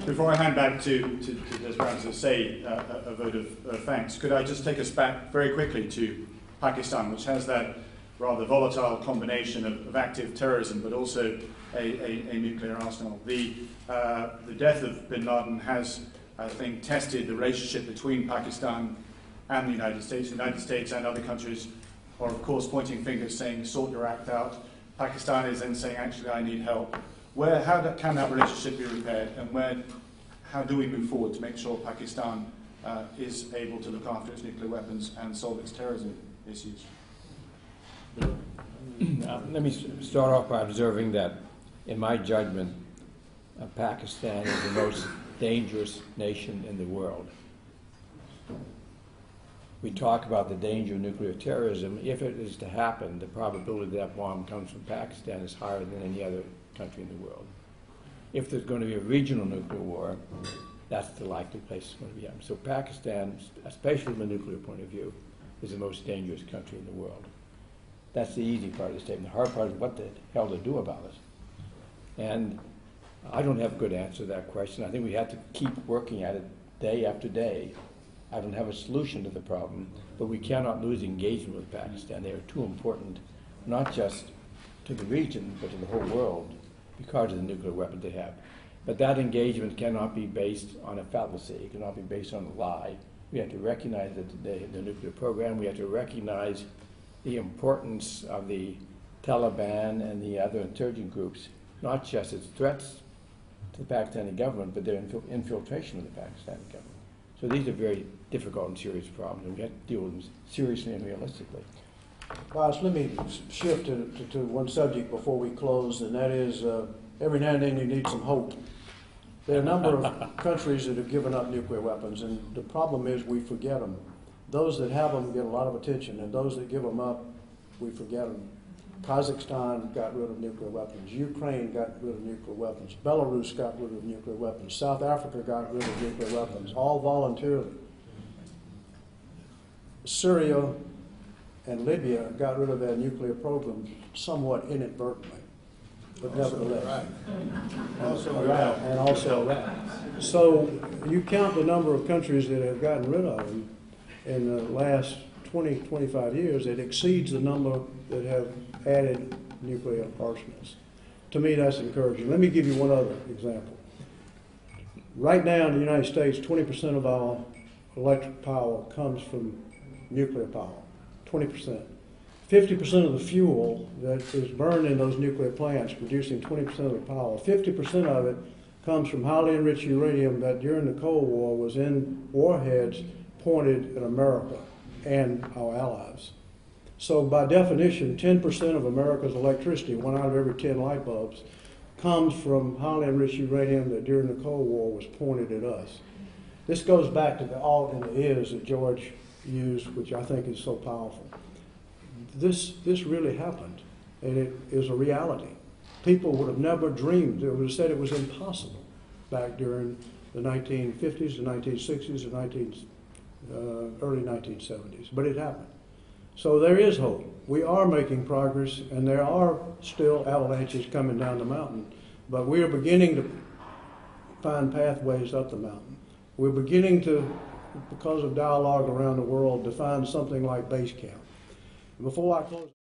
Before I hand back to Des Brown to say a vote of thanks, could I just take us back very quickly to Pakistan, which has that rather volatile combination of active terrorism, but also a nuclear arsenal. The death of bin Laden has, I think, tested the relationship between Pakistan and the United States. The United States and other countries are, of course, pointing fingers, saying, sort your act out. Pakistan is then saying, actually, I need help. How can that relationship be repaired, and how do we move forward to make sure Pakistan is able to look after its nuclear weapons and solve its terrorism issues? Let me start off by observing that, in my judgment, Pakistan is the most dangerous nation in the world. We talk about the danger of nuclear terrorism. If it is to happen, the probability that bomb comes from Pakistan is higher than any other country in the world. If there's going to be a regional nuclear war, that's the likely place it's going to be at. So Pakistan, especially from a nuclear point of view, is the most dangerous country in the world. That's the easy part of the statement. The hard part is what the hell to do about it. And I don't have a good answer to that question. I think we have to keep working at it day after day. I don't have a solution to the problem, but we cannot lose engagement with Pakistan. They are too important, not just to the region, but to the whole world because of the nuclear weapons they have. But that engagement cannot be based on a fallacy. It cannot be based on a lie. We have to recognize the nuclear program. We have to recognize the importance of the Taliban and the other insurgent groups, not just as threats to the Pakistani government, but their infiltration of the Pakistani government. So these are very difficult and serious problems, and we have to deal with them seriously and realistically. Boss, let me shift to one subject before we close, and that is every now and then you need some hope. There are a number of countries that have given up nuclear weapons, and the problem is we forget them. Those that have them get a lot of attention, and those that give them up, we forget them. Kazakhstan got rid of nuclear weapons. Ukraine got rid of nuclear weapons. Belarus got rid of nuclear weapons. South Africa got rid of nuclear weapons, all voluntarily. Syria and Libya got rid of their nuclear program somewhat inadvertently, but nevertheless. Also Iraq. So you count the number of countries that have gotten rid of them in the last 20, 25 years, it exceeds the number that have added nuclear arsenals. To me, that's encouraging. Let me give you one other example. Right now in the United States, 20% of our electric power comes from nuclear power, 20%. 50% of the fuel that is burned in those nuclear plants, producing 20% of the power, 50% of it comes from highly enriched uranium that during the Cold War was in warheads pointed at America and our allies. So by definition, 10% of America's electricity, 1 out of every 10 light bulbs, comes from highly enriched uranium that during the Cold War was pointed at us. This goes back to the alt and the is that George used, which I think is so powerful. This really happened, and it is a reality. People would have never dreamed, they would have said it was impossible back during the 1950s, the 1960s, the early 1970s, but it happened. So there is hope. We are making progress, and there are still avalanches coming down the mountain, but we are beginning to find pathways up the mountain. We're beginning to, because of dialogue around the world, to find something like base camp. Before I close.